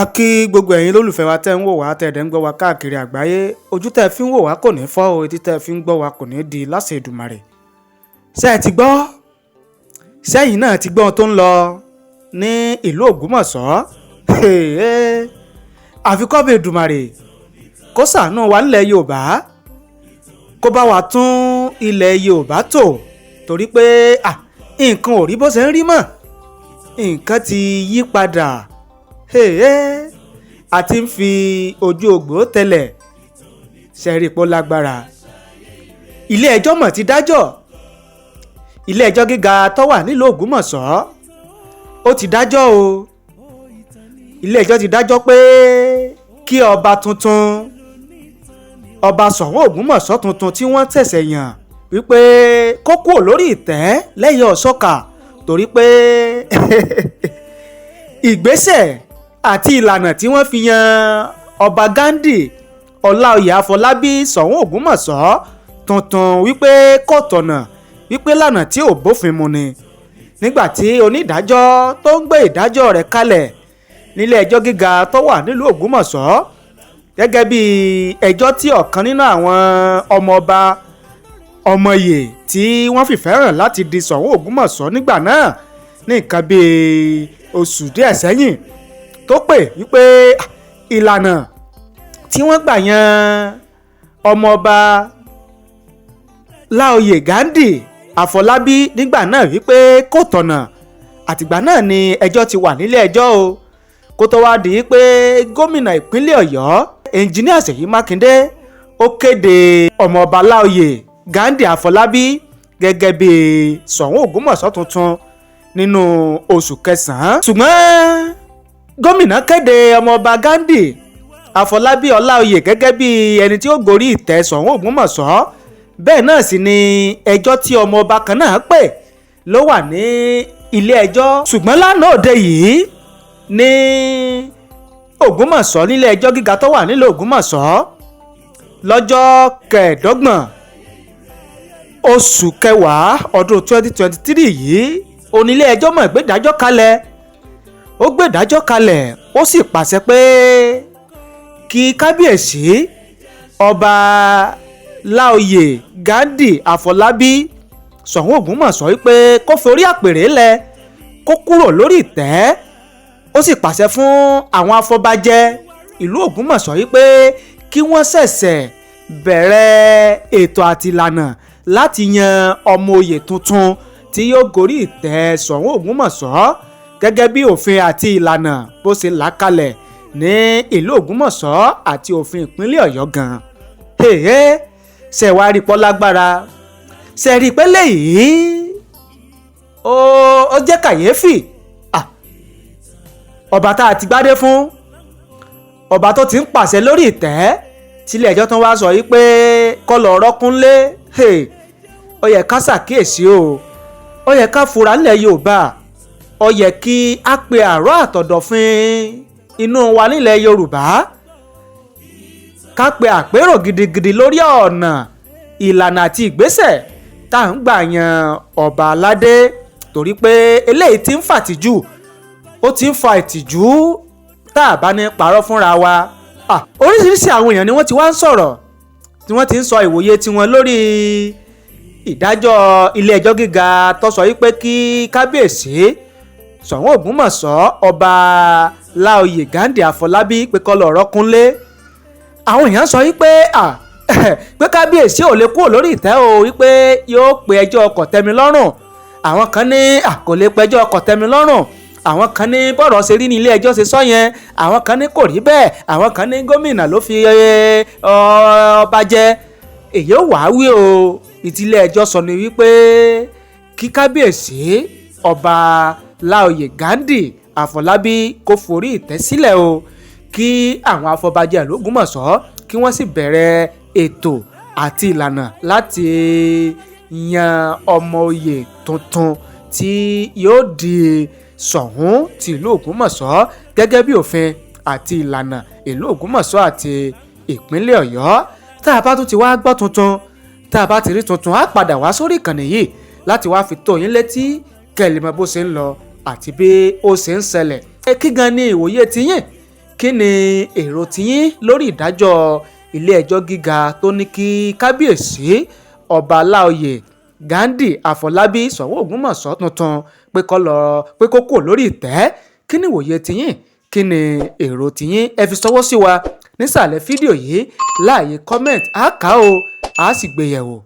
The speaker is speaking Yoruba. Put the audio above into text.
A kí gbogbo ẹ̀yin lólùfẹ́ wa tẹ́ ń wò wá tẹ́ dẹ̀ ń gbọ́ wa káàkiri àgbáyé. Ojú tẹ́ fi ń wò wá kò ní fọ́ o, etí tẹ́ fi ń gbọ́ wa kò ní di láṣẹ Èdùmàrè. Ṣé ẹ ti gbọ́? Sẹ́yìn náà ti gbọ́ ohun tó ń lọ ní ìlú Ògbómọ̀ṣọ́. Àfikọ́ bí Èdùmàrè kó ṣàánú wa nílẹ̀ Yorùbá, kó bá wa tún ilẹ̀ Yorùbá tò, torí pé nǹkan ò rí bó ṣe ń rí mọ́, nǹkan ti yí padà. A ti ń fi ojú ogbó tẹ́lẹ̀ ṣẹ̀rí pó lágbára. Ilé ẹjọ́ mọ̀ ti dájọ́, ilé ẹjọ́ gíga tó wà nílùú Ògbómọ̀ṣọ́ ó ti dájọ́ o. Ilé ẹjọ́ ti dájọ́ pé kí ọba tuntun, ọba Soun Ogbomoso tuntun tí wọ́n ṣẹ̀ṣẹ̀ yàn, wípé kó kúrò lórí ìtẹ́ lẹ́yìn ọ̀ṣọ́kà, torí pé ìgbésẹ̀ àti ìlànà tí wọ́n fi yan ỌBA Ghandi Ọláoyè Afọlábí Soun Ogbomoso tuntun wípé kò tọ̀nà, wípé lànà tí ò bófin mu ni. Nígbàtí onídàájọ́ tó ń gbé ìdájọ́ rẹ̀ kalẹ̀ nílé ẹjọ́ gíga tó wà nílùú Ògbómọ̀ṣọ́, gẹ́gẹ́ bí ẹjọ́ tí ọ̀kan nínú àwọn ọmọọba ọmọye tí wọ́n fìfẹ́ hàn láti di Soun Ogbomoso nígbà náà ní nǹkan bíi oṣù díẹ̀ sẹ́yìn, tó pè wípé ìlànà tí wọ́n gbà yan ọmọọba Láoyè Ghandi Afọlábí nígbà náà wípé kò tọ̀nà. Àtìgbà náà ni ẹjọ́ ti wà nílé ẹjọ́ o, kó tó wá di pé gómìnà ìpínlẹ̀ Ọ̀yọ́ ẹnjiníà Ṣèyí Mákindé ó kéde ọmọọba Láoyè Ghandi Afọlábí gẹ́gẹ́ bí Soun Ogbomoso tuntun nínú oṣù kẹsàn-án. Ṣùgbọ́n gómìnà kéde ọmọọba Ghandi Afọlábí Ọláoyè gẹ́gẹ́ bí ẹni tí ó gorí ìtẹ́ Soun Ogbomoso. Bẹ́ẹ̀ náà sì ni ẹjọ́ tí ọmọọba kan náà pè ló wà ní ilé ẹjọ́. Ṣùgbọ́n lánàá òde yìí ní Ògbómọ̀ṣọ́, nílé ẹjọ́ gíga tó wà nílùú Ògbómọ̀ṣọ́, lọ́jọ́ kẹẹ̀ẹ́dọ́gbọ̀n oṣù kẹwàá ọdún 2023 yìí, onílé ẹjọ́ mọ̀ gbé ìdájọ́ kalẹ̀. Ó gbé ìdájọ́ kalẹ̀, ó sì pàṣẹ pé kí kábíyèsí ọba Láoyè Ghandi Afọlábí Soun Ogbomoso wípé kó forí àpèrè lẹ̀, kó kúrò lórí ìtẹ́. Ó sì pàṣẹ fún àwọn afọbajẹ ìlú Ògbómọ̀ṣọ́ wípé kí wọ́n ṣẹ̀ṣẹ̀ bẹ̀rẹ̀ ètò àti ìlànà láti yan ọmọ oyè tuntun tí yóò gorí ìtẹ́ Soun Ogbomoso gẹ́gẹ́ bí òfin àti ìlànà bó ṣe là kalẹ̀ ní ìlú Ògbómọ̀ṣọ́ àti òfin ìpínlẹ̀ Ọ̀yọ́ gan. Ṣé wàá rí pọ́ lágbára? Ṣé rí pé léyìí ó jẹ́ kàyéfì. Ọba tá a ti gbádé fún, ọba tó ti ń pàṣẹ lórí ìtẹ́, tílé ẹjọ́ tó wá sọ yìí pé kó lọ rọ́kúnlé. Ó yẹ ká ṣàkíyèsí o, ó yẹ ká fura nílẹ̀ Yorùbá, ó yẹ kí á pe àárọ̀ àtọ̀dọ̀fin inú wa nílẹ̀ Yorùbá, ká pe àpérò gidigidi lórí ọ̀nà, ìlànà àti ìgbésẹ̀ tá à ń gbà yan ọba aládé, torí pé eléyìí ti ń fàtìjú, ó ti ń fa ìtìjú tá a bá ní parọ́ fúnra wa. Oríṣiríṣi àwọn èèyàn ni wọ́n ti wá ń sọ̀rọ̀, tí wọ́n ti ń sọ ìwòye tiwọn lórí ìdájọ́ ilé ẹjọ́ gíga tó sọ wípé kí kábíyèsí Soun Ogbomoso ọba Láoyè Ghandi Afọlábí pé kó lọ rọ́kúnlé. Àwọn èèyàn sọ wípé pé kábíyèsí ò lè kúrò lórí ìtẹ́ o, wípé yóò pe ẹjọ́ kòtẹ́milọ́rùn. Àwọn kan ní kò lè pẹjọ́ kòtẹ́milọ́rùn, àwọn kan ní bọ́rọ̀ ṣe rí ní ilé ẹjọ́ ṣe sọ yẹn, àwọn kan ní kò rí bẹ́ẹ̀, àwọn kan ní gómìnà ló fi ọba jẹ. Èyí ò wá wí o, ìtìlẹ̀ ẹjọ́ sọ ni wípé kí kábíyèsí ọba Láoyè Ghandi Afọlábí kó forí ìtẹ́ sílẹ̀ o, kí àwọn afọbajẹ ìlú Ògbómọ̀ṣọ́ kí wọ́n sì bẹ̀rẹ̀ ètò àti ìlànà láti yan ọmọ oyè tuntun tí yóò di Soun ti ìlú Ògbómọ̀ṣọ́ gẹ́gẹ́ bí òfin àti ìlànà ìlú Ògbómọ̀ṣọ́ àti ìpínlẹ̀ Ọ̀yọ́. Tá a bá tún ti wá gbọ́ tuntun, tá a bá ti rí tuntun, á padà wá sórí ìkànnì yìí láti wá fi tó yín létí kẹ́ lè mọ̀ bó ṣe ń lọ àti bí ó ṣe ń ṣẹlẹ̀. Kí gan ni ìwòye tiyín kí ni èrò tiyín lórí ìdájọ́ ilé ẹjọ́ gíga tó ní kí kábíyèsí ọba Láòyè Ghandi Àfọlábí Soun Ogbomoso tuntun pé kó kúrò lórí ìtẹ́? Kí ni ìwòye tiyín? Kí ni èrò tiyín? Ẹ fi ṣọwọ́ sí wa nísàlẹ̀ fídíò yìí láàyè comment. Á kà á o, á sì gbé yẹ̀wò.